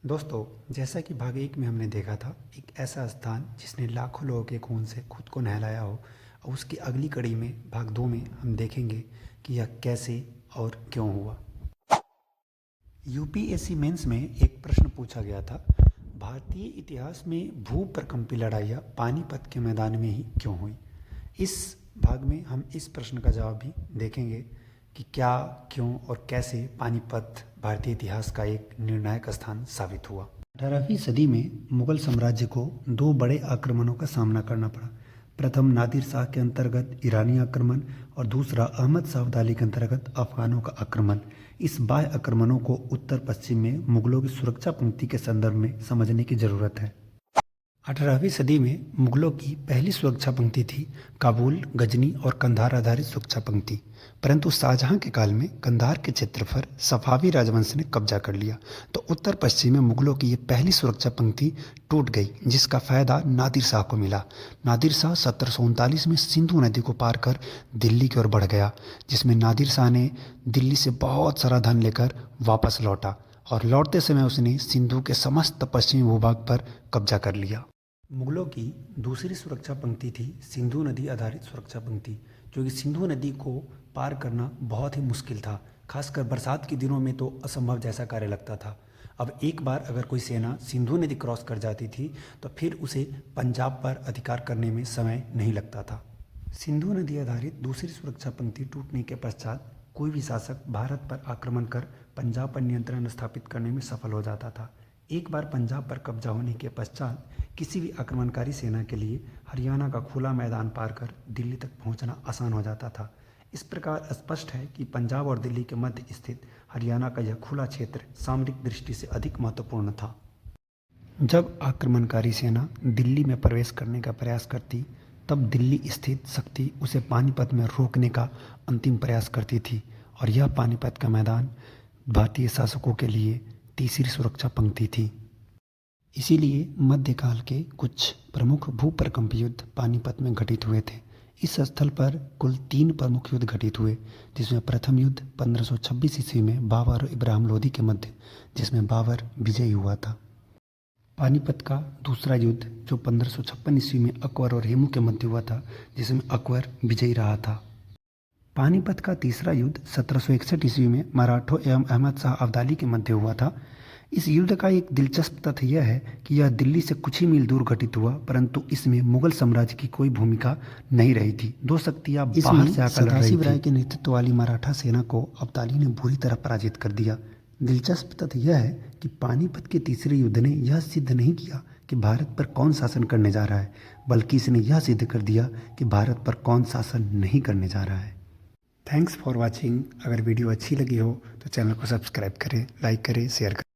दोस्तों, जैसा कि भाग एक में हमने देखा था, एक ऐसा स्थान जिसने लाखों लोगों के खून से खुद को नहलाया हो, और उसकी अगली कड़ी में भाग दो में हम देखेंगे कि यह कैसे और क्यों हुआ। यूपीएससी मेंस में एक प्रश्न पूछा गया था, भारतीय इतिहास में भूप्रकंपी लड़ाइयाँ पानीपत के मैदान में ही क्यों हुई। इस भाग में हम इस प्रश्न का जवाब भी देखेंगे कि क्या, क्यों और कैसे पानीपत भारतीय इतिहास का एक निर्णायक स्थान साबित हुआ। 18वीं सदी में मुगल साम्राज्य को दो बड़े आक्रमणों का सामना करना पड़ा। प्रथम नादिर शाह के अंतर्गत ईरानी आक्रमण और दूसरा अहमद शाह अब्दाली के अंतर्गत अफगानों का आक्रमण। इस बाह्य आक्रमणों को उत्तर पश्चिम में मुगलों की सुरक्षा पंक्ति के संदर्भ में समझने की जरूरत है। 18वीं सदी में मुगलों की पहली सुरक्षा पंक्ति थी काबुल, गजनी और कंधार आधारित सुरक्षा पंक्ति। परंतु शाहजहां के काल में कंधार के क्षेत्र पर सफावी राजवंश ने कब्जा कर लिया, तो उत्तर पश्चिम में मुगलों की ये पहली सुरक्षा पंक्ति टूट गई, जिसका फायदा नादिर शाह को मिला। नादिर शाह 1739 में सिंधु नदी को पार कर दिल्ली की ओर बढ़ गया, जिसमें नादिर शाह ने दिल्ली से बहुत सारा धन लेकर वापस लौटा और लौटते समय उसने सिंधु के समस्त पश्चिमी भूभाग पर कब्जा कर लिया। मुगलों की दूसरी सुरक्षा पंक्ति थी सिंधु नदी आधारित सुरक्षा पंक्ति, क्योंकि सिंधु नदी को पार करना बहुत ही मुश्किल था। खासकर बरसात के दिनों में तो असंभव जैसा कार्य लगता था। अब एक बार अगर कोई सेना सिंधु नदी क्रॉस कर जाती थी तो फिर उसे पंजाब पर अधिकार करने में समय नहीं लगता था। सिंधु नदी आधारित दूसरी सुरक्षा पंक्ति टूटने के पश्चात कोई भी शासक भारत पर आक्रमण कर पंजाब पर नियंत्रण स्थापित करने में सफल हो जाता था। एक बार पंजाब पर कब्जा होने के पश्चात किसी भी आक्रमणकारी सेना के लिए हरियाणा का खुला मैदान पार कर दिल्ली तक पहुंचना आसान हो जाता था। इस प्रकार स्पष्ट है कि पंजाब और दिल्ली के मध्य स्थित हरियाणा का यह खुला क्षेत्र सामरिक दृष्टि से अधिक महत्वपूर्ण था। जब आक्रमणकारी सेना दिल्ली में प्रवेश करने का प्रयास करती, तब दिल्ली स्थित शक्ति उसे पानीपत में रोकने का अंतिम प्रयास करती थी, और यह पानीपत का मैदान भारतीय शासकों के लिए तीसरी सुरक्षा पंक्ति थी। इसीलिए मध्यकाल के कुछ प्रमुख भूप्रकंप युद्ध पानीपत में घटित हुए थे। इस स्थल पर कुल 3 प्रमुख युद्ध घटित हुए, जिसमें प्रथम युद्ध 1526 ईस्वी में बाबर और इब्राहिम लोदी के मध्य, जिसमें बाबर विजयी हुआ था। पानीपत का दूसरा युद्ध जो 1556 ईस्वी में अकबर और हेमू के मध्य हुआ था, जिसमें अकबर विजयी रहा था। पानीपत का तीसरा युद्ध 1761 ईस्वी में मराठों एवं अहमद शाह अब्दाली के मध्य हुआ था। इस युद्ध का एक दिलचस्प तथ्य यह है कि यह दिल्ली से कुछ ही मील दूर घटित हुआ, परंतु इसमें मुगल साम्राज्य की कोई भूमिका नहीं रही थी। दो शक्तियां बाहर से आकर लड़ रही थी। के नेतृत्व वाली मराठा सेना को अब्दाली ने बुरी तरह पराजित कर दिया। दिलचस्प तथ्य यह है कि पानीपत के तीसरे युद्ध ने यह सिद्ध नहीं किया कि भारत पर कौन शासन करने जा रहा है, बल्कि इसने यह सिद्ध कर दिया कि भारत पर कौन शासन नहीं करने जा रहा है। Thanks for watching. अगर वीडियो अच्छी लगी हो तो चैनल को सब्सक्राइब करें, लाइक करें, शेयर करें।